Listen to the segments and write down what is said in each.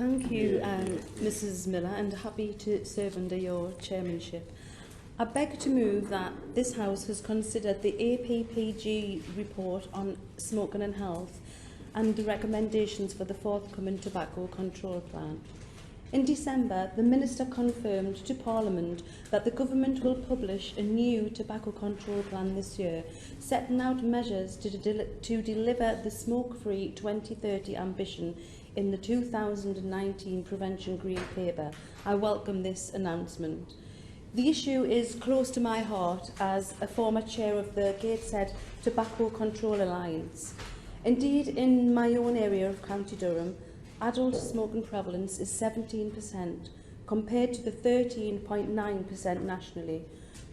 Thank you, Mrs Miller, and happy to serve under your chairmanship. I beg to move that this House has considered the APPG report on smoking and health and the recommendations for the forthcoming tobacco control plan. In December, the Minister confirmed to Parliament that the Government will publish a new tobacco control plan this year, setting out measures to deliver the smoke-free 2030 ambition in the 2019 Prevention Green Paper. I welcome this announcement. The issue is close to my heart as a former chair of the Gateshead Tobacco Control Alliance. Indeed, in my own area of County Durham, adult smoking prevalence is 17% compared to the 13.9% nationally,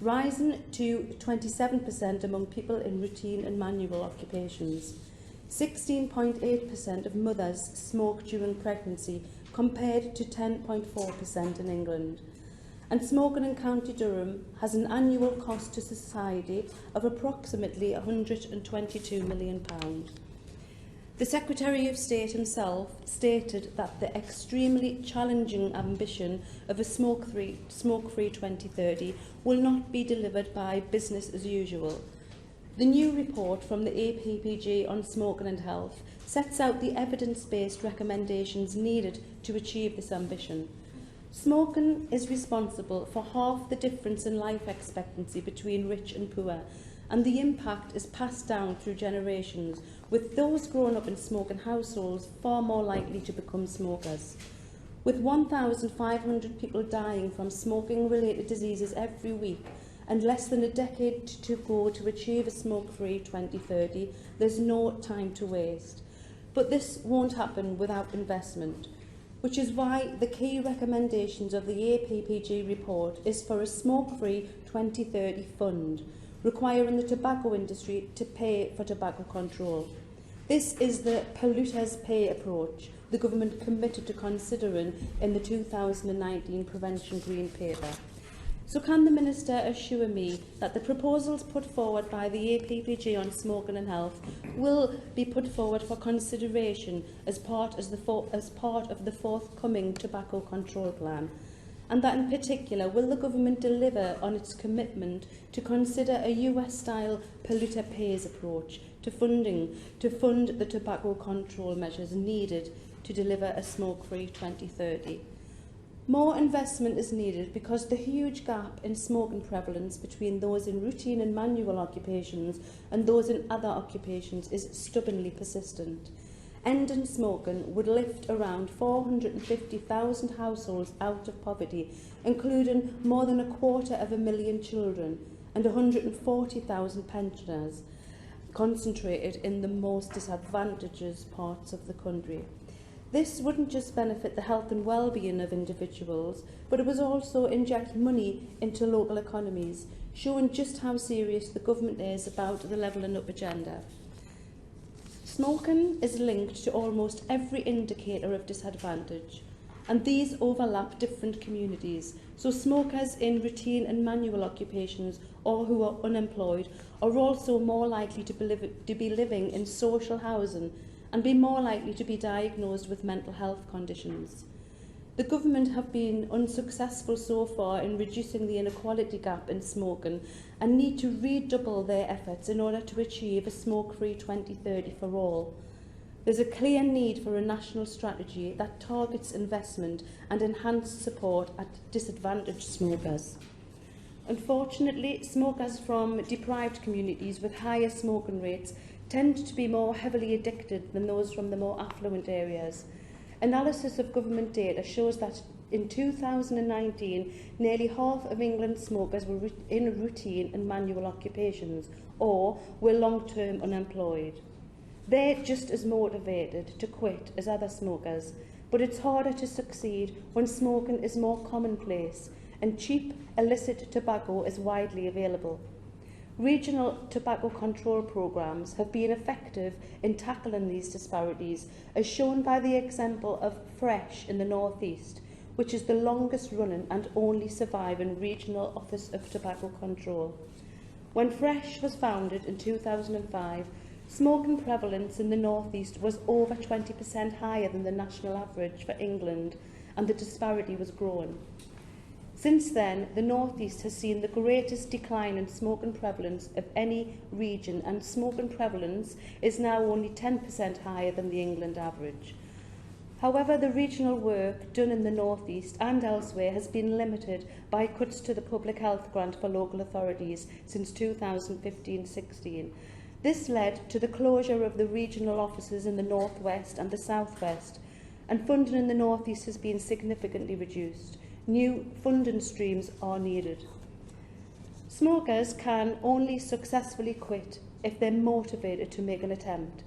rising to 27% among people in routine and manual occupations. 16.8% of mothers smoke during pregnancy compared to 10.4% in England. And smoking in County Durham has an annual cost to society of approximately £122 million. The Secretary of State himself stated that the extremely challenging ambition of a smoke-free 2030 will not be delivered by business as usual. The new report from the APPG on smoking and health sets out the evidence-based recommendations needed to achieve this ambition. Smoking is responsible for half the difference in life expectancy between rich and poor, and the impact is passed down through generations, with those growing up in smoking households far more likely to become smokers. With 1,500 people dying from smoking-related diseases every week and less than a decade to go to achieve a smoke-free 2030, there's no time to waste. But this won't happen without investment, which is why the key recommendations of the APPG report is for a smoke-free 2030 fund, requiring the tobacco industry to pay for tobacco control. This is the polluters pay approach the government committed to considering in the 2019 Prevention Green Paper. So can the Minister assure me that the proposals put forward by the APPG on smoking and health will be put forward for consideration as part of the forthcoming tobacco control plan? And that in particular, will the government deliver on its commitment to consider a US-style polluter pays approach to fund the tobacco control measures needed to deliver a smoke-free 2030? More investment is needed because the huge gap in smoking prevalence between those in routine and manual occupations and those in other occupations is stubbornly persistent. Ending smoking would lift around 450,000 households out of poverty, including more than 250,000 children and 140,000 pensioners, concentrated in the most disadvantaged parts of the country. This wouldn't just benefit the health and well-being of individuals, but it would also inject money into local economies, showing just how serious the government is about the levelling up agenda. Smoking is linked to almost every indicator of disadvantage, and these overlap different communities. So smokers in routine and manual occupations or who are unemployed are also more likely to be living in social housing and be more likely to be diagnosed with mental health conditions. The government have been unsuccessful so far in reducing the inequality gap in smoking and need to redouble their efforts in order to achieve a smoke-free 2030 for all. There's a clear need for a national strategy that targets investment and enhanced support at disadvantaged smokers. Unfortunately, smokers from deprived communities with higher smoking rates tend to be more heavily addicted than those from the more affluent areas. Analysis of government data shows that in 2019, nearly half of England's smokers were in routine and manual occupations or were long-term unemployed. They're just as motivated to quit as other smokers, but it's harder to succeed when smoking is more commonplace and cheap, illicit tobacco is widely available. Regional tobacco control programmes have been effective in tackling these disparities, as shown by the example of Fresh in the North East, which is the longest running and only surviving regional office of tobacco control. When Fresh was founded in 2005, Smoking prevalence in the North East was over 20% higher than the national average for England, and the disparity was growing. Since then, the North East has seen the greatest decline in smoking prevalence of any region, and smoking prevalence is now only 10% higher than the England average. However, the regional work done in the North East and elsewhere has been limited by cuts to the public health grant for local authorities since 2015-16. This led to the closure of the regional offices in the North West and the South West, and funding in the North East has been significantly reduced. New funding streams are needed. Smokers can only successfully quit if they're motivated to make an attempt.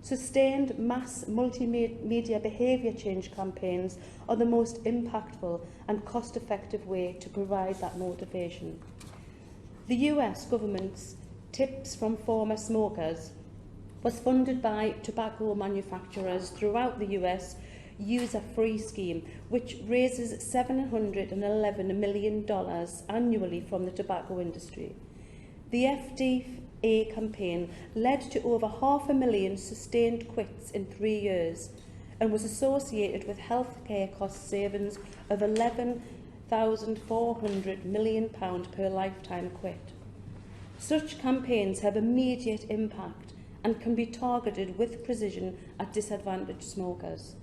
Sustained mass multimedia behaviour change campaigns are the most impactful and cost-effective way to provide that motivation. The US government's Tips from Former Smokers was funded by tobacco manufacturers throughout the US user-free scheme, which raises $711 million annually from the tobacco industry. The FDA campaign led to over 500,000 sustained quits in 3 years and was associated with healthcare cost savings of £11,400 million per lifetime quit. Such campaigns have immediate impact and can be targeted with precision at disadvantaged smokers.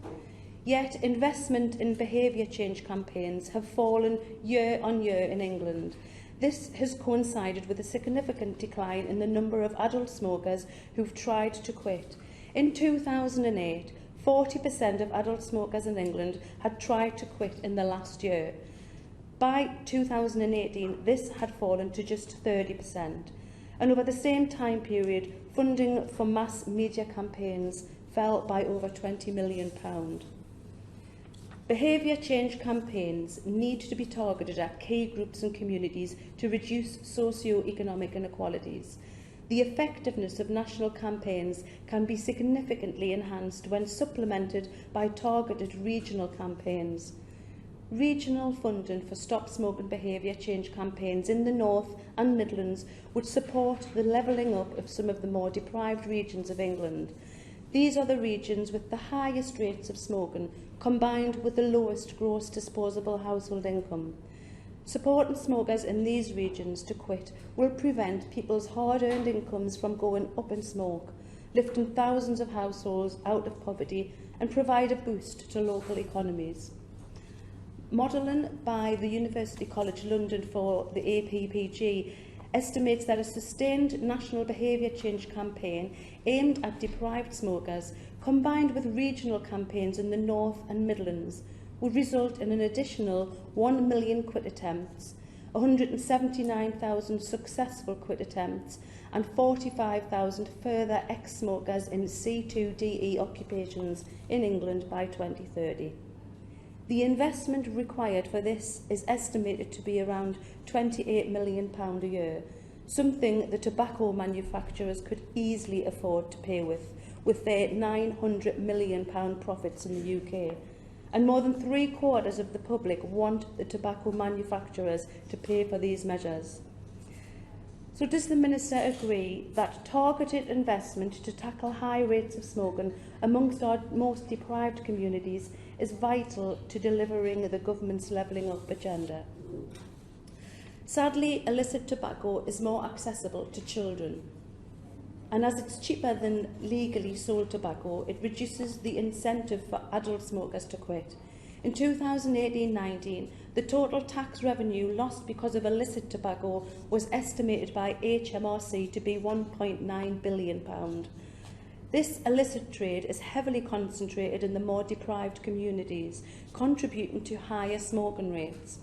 Yet investment in behaviour change campaigns have fallen year on year in England. This has coincided with a significant decline in the number of adult smokers who've tried to quit. In 2008, 40% of adult smokers in England had tried to quit in the last year. By 2018, this had fallen to just 30%. And over the same time period, funding for mass media campaigns fell by over £20 million. Behaviour change campaigns need to be targeted at key groups and communities to reduce socio-economic inequalities. The effectiveness of national campaigns can be significantly enhanced when supplemented by targeted regional campaigns. Regional funding for Stop Smoking behaviour change campaigns in the North and Midlands would support the levelling up of some of the more deprived regions of England. These are the regions with the highest rates of smoking, combined with the lowest gross disposable household income. Supporting smokers in these regions to quit will prevent people's hard-earned incomes from going up in smoke, lifting thousands of households out of poverty and provide a boost to local economies. Modelling by the University College London for the APPG estimates that a sustained national behaviour change campaign aimed at deprived smokers, combined with regional campaigns in the North and Midlands, would result in an additional 1 million quit attempts, 179,000 successful quit attempts, and 45,000 further ex-smokers in C2DE occupations in England by 2030. The investment required for this is estimated to be around £28 million a year, something the tobacco manufacturers could easily afford to pay with their £900 million profits in the UK. And more than 3/4 of the public want the tobacco manufacturers to pay for these measures. So does the Minister agree that targeted investment to tackle high rates of smoking amongst our most deprived communities is vital to delivering the government's levelling up agenda? Sadly, illicit tobacco is more accessible to children, and as it's cheaper than legally sold tobacco, it reduces the incentive for adult smokers to quit. In 2018-19, the total tax revenue lost because of illicit tobacco was estimated by HMRC to be £1.9 billion. This illicit trade is heavily concentrated in the more deprived communities, contributing to higher smoking rates.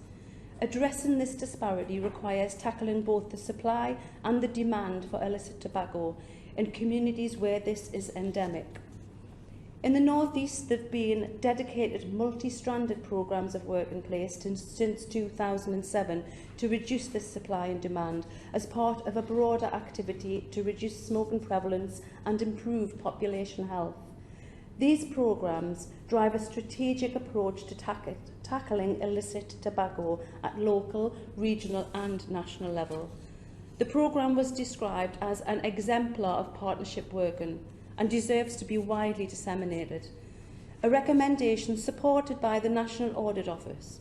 Addressing this disparity requires tackling both the supply and the demand for illicit tobacco in communities where this is endemic. In the North East, there have been dedicated multi-stranded programmes of work in place since 2007 to reduce this supply and demand as part of a broader activity to reduce smoking prevalence and improve population health. These programmes drive a strategic approach to tackling illicit tobacco at local, regional and national level. The programme was described as an exemplar of partnership working and deserves to be widely disseminated, a recommendation supported by the National Audit Office.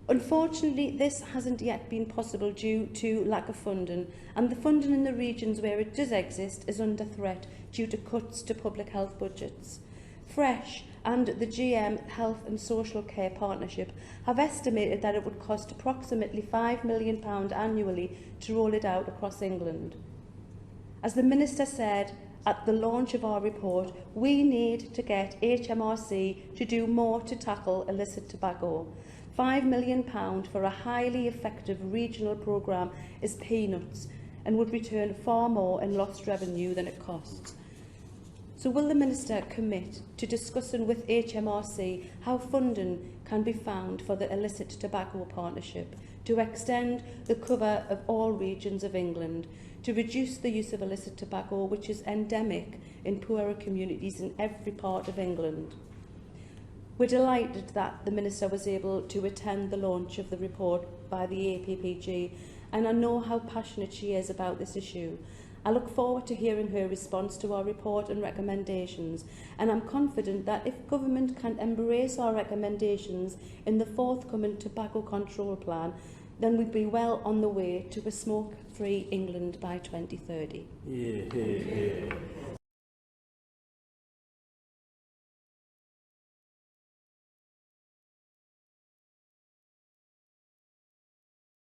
Unfortunately, this hasn't yet been possible due to lack of funding, and the funding in the regions where it does exist is under threat due to cuts to public health budgets. Fresh and the GM Health and Social Care Partnership have estimated that it would cost approximately £5 million annually to roll it out across England. As the Minister said at the launch of our report, we need to get HMRC to do more to tackle illicit tobacco. £5 million for a highly effective regional programme is peanuts and would return far more in lost revenue than it costs. So will the Minister commit to discussing with HMRC how funding can be found for the illicit tobacco partnership, to extend the cover of all regions of England, to reduce the use of illicit tobacco, which is endemic in poorer communities in every part of England? We're delighted that the Minister was able to attend the launch of the report by the APPG, and I know how passionate she is about this issue. I look forward to hearing her response to our report and recommendations, and I'm confident that if Government can embrace our recommendations in the forthcoming tobacco control plan, then we'll be well on the way to a smoke-free England by 2030.